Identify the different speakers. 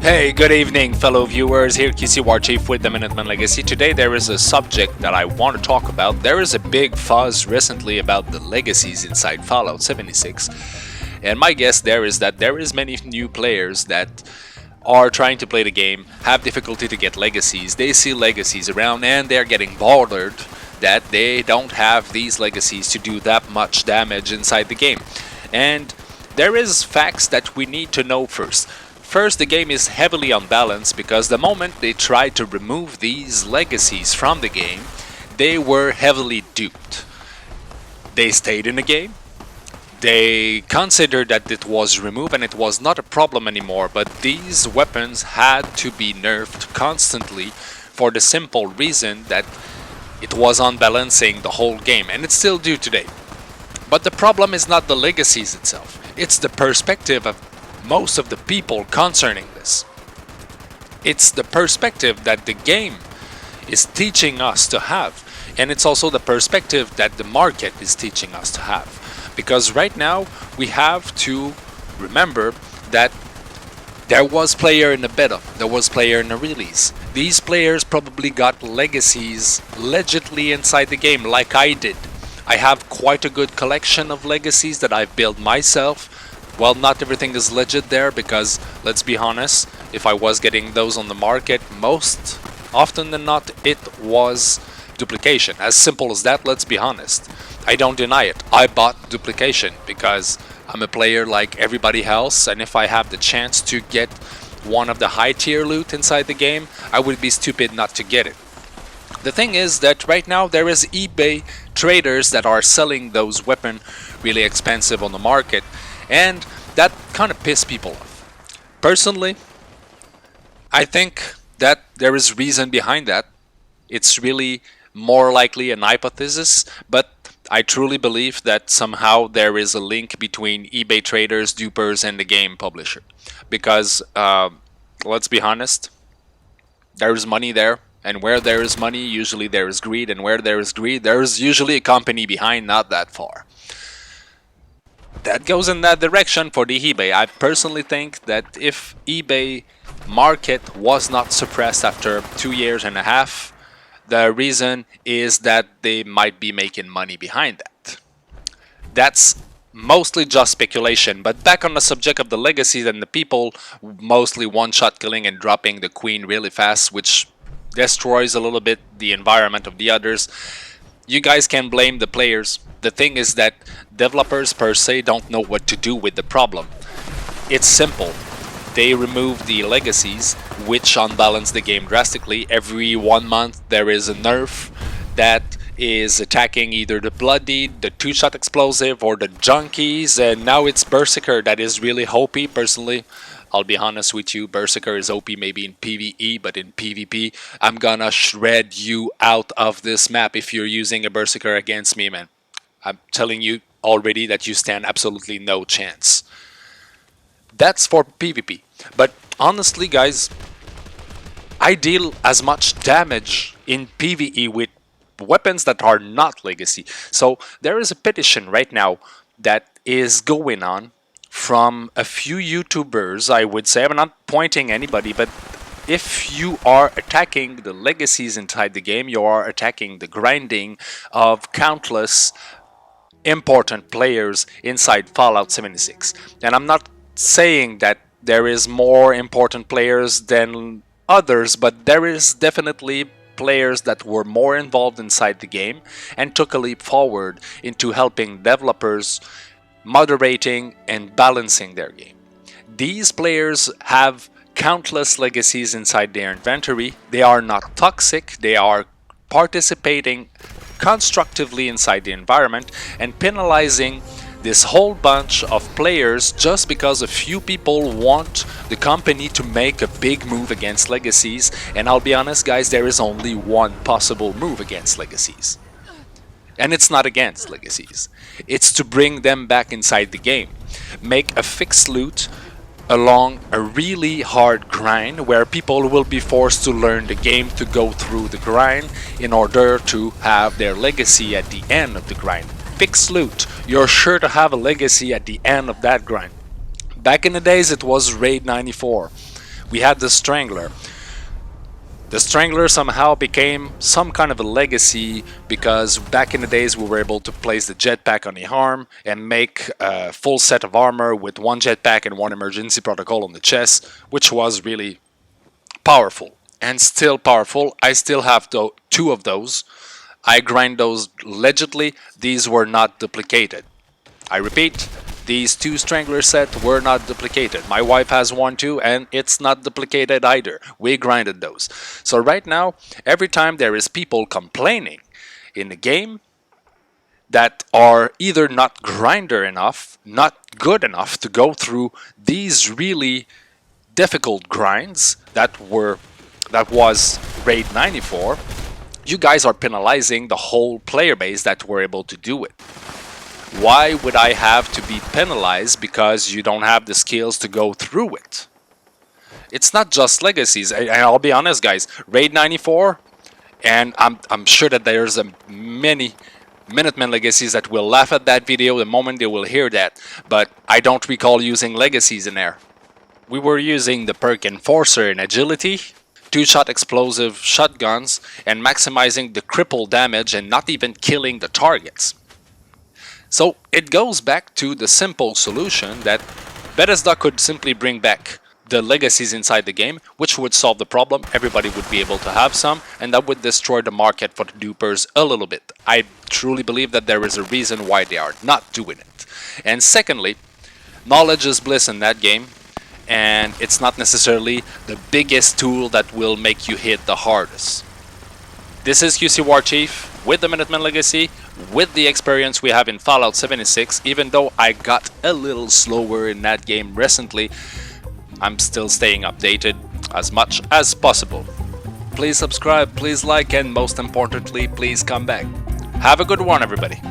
Speaker 1: Hey, good evening, fellow viewers. Here, QC War Chief with the Minuteman Legacy. Today, there is a subject that I want to talk about. There is a big fuzz recently about the legacies inside Fallout 76, and my guess there is that there is many new players that are trying to play the game, have difficulty to get legacies. They see legacies around, and they're getting bothered that they don't have these legacies to do that much damage inside the game. And there is facts that we need to know first. First, the game is heavily unbalanced because the moment they tried to remove these legacies from the game, they were heavily duped. They stayed in the game, they considered that it was removed and it was not a problem anymore, but these weapons had to be nerfed constantly for the simple reason that it was unbalancing the whole game, and it's still do today. But the problem is not the legacies itself, it's the perspective of most of the people concerning this. It's the perspective that the game is teaching us to have, and it's also the perspective that the market is teaching us to have. Because right now we have to remember that there was player in the beta, there was player in the release. These players probably got legacies legitly inside the game like I did. I have quite a good collection of legacies that I've built myself. Well, not everything is legit there because, let's be honest, if I was getting those on the market, most often than not, it was duplication. As simple as that, let's be honest. I don't deny it. I bought duplication because I'm a player like everybody else, and if I have the chance to get one of the high tier loot inside the game, I would be stupid not to get it. The thing is that right now there is eBay traders that are selling those weapons really expensive on the market, and that kind of pisses people off. Personally, I think that there is reason behind that. It's really more likely an hypothesis, but I truly believe that somehow there is a link between eBay traders, dupers, and the game publisher. Because, let's be honest, there is money there, and where there is money, usually there is greed, and where there is greed, there is usually a company behind not that far. That goes in that direction for the eBay. I personally think that if eBay market was not suppressed after 2.5 years, the reason is that they might be making money behind that. That's mostly just speculation, but back on the subject of the legacies and the people mostly one-shot killing and dropping the queen really fast, which destroys a little bit the environment of the others. You guys can blame the players. The thing is that developers per se don't know what to do with the problem. It's simple. They remove the legacies, which unbalance the game drastically. Every 1 month there is a nerf that is attacking either the bloodied, the two-shot explosive, or the junkies, and now it's Berserker that is really OP. Personally, I'll be honest with you, Berserker is OP maybe in PvE, but in PvP, I'm gonna shred you out of this map if you're using a Berserker against me, man. I'm telling you already that you stand absolutely no chance. That's for PvP. But honestly, guys, I deal as much damage in PvE with weapons that are not legacy. So there is a petition right now that is going on from a few YouTubers, I would say. I'm not pointing anybody, but if you are attacking the legacies inside the game, you are attacking the grinding of countless important players inside Fallout 76. And I'm not saying that there is more important players than others, but there is definitely players that were more involved inside the game and took a leap forward into helping developers moderating and balancing their game. These players have countless legacies inside their inventory. They are not toxic, they are participating constructively inside the environment and penalizing this whole bunch of players just because a few people want the company to make a big move against legacies. And I'll be honest, guys, there is only one possible move against legacies. And it's not against legacies. It's to bring them back inside the game. Make a fixed loot along a really hard grind where people will be forced to learn the game to go through the grind in order to have their legacy at the end of the grind. Fixed loot, you're sure to have a legacy at the end of that grind. Back in the days it was Raid 94. we had the Strangler. The Strangler somehow became some kind of a legacy because back in the days we were able to place the jetpack on the arm and make a full set of armor with one jetpack and one emergency protocol on the chest, which was really powerful and still powerful. I still have two of those. I grind those allegedly. These were not duplicated. I repeat, these two Strangler sets were not duplicated. My wife has one too, and it's not duplicated either. We grinded those. So right now, every time there is people complaining in the game that are either not grinder enough, not good enough to go through these really difficult grinds that was raid 94, you guys are penalizing the whole player base that were able to do it. Why would I have to be penalized because you don't have the skills to go through it? It's not just Legacies, and I'll be honest guys, raid 94, and I'm sure that there's many Minutemen Legacies that will laugh at that video the moment they will hear that, but I don't recall using Legacies in there. We were using the perk Enforcer in Agility, 2-shot explosive shotguns, and maximizing the cripple damage and not even killing the targets. So it goes back to the simple solution that Bethesda could simply bring back the Legacies inside the game, which would solve the problem. Everybody would be able to have some, and that would destroy the market for the dupers a little bit. I truly believe that there is a reason why they are not doing it. And secondly, knowledge is bliss in that game, and it's not necessarily the biggest tool that will make you hit the hardest. This is QC War Chief with the Minutemen Legacy, with the experience we have in Fallout 76. Even though I got a little slower in that game recently, I'm still staying updated as much as possible. Please subscribe, please like, and most importantly, please come back. Have a good one, everybody.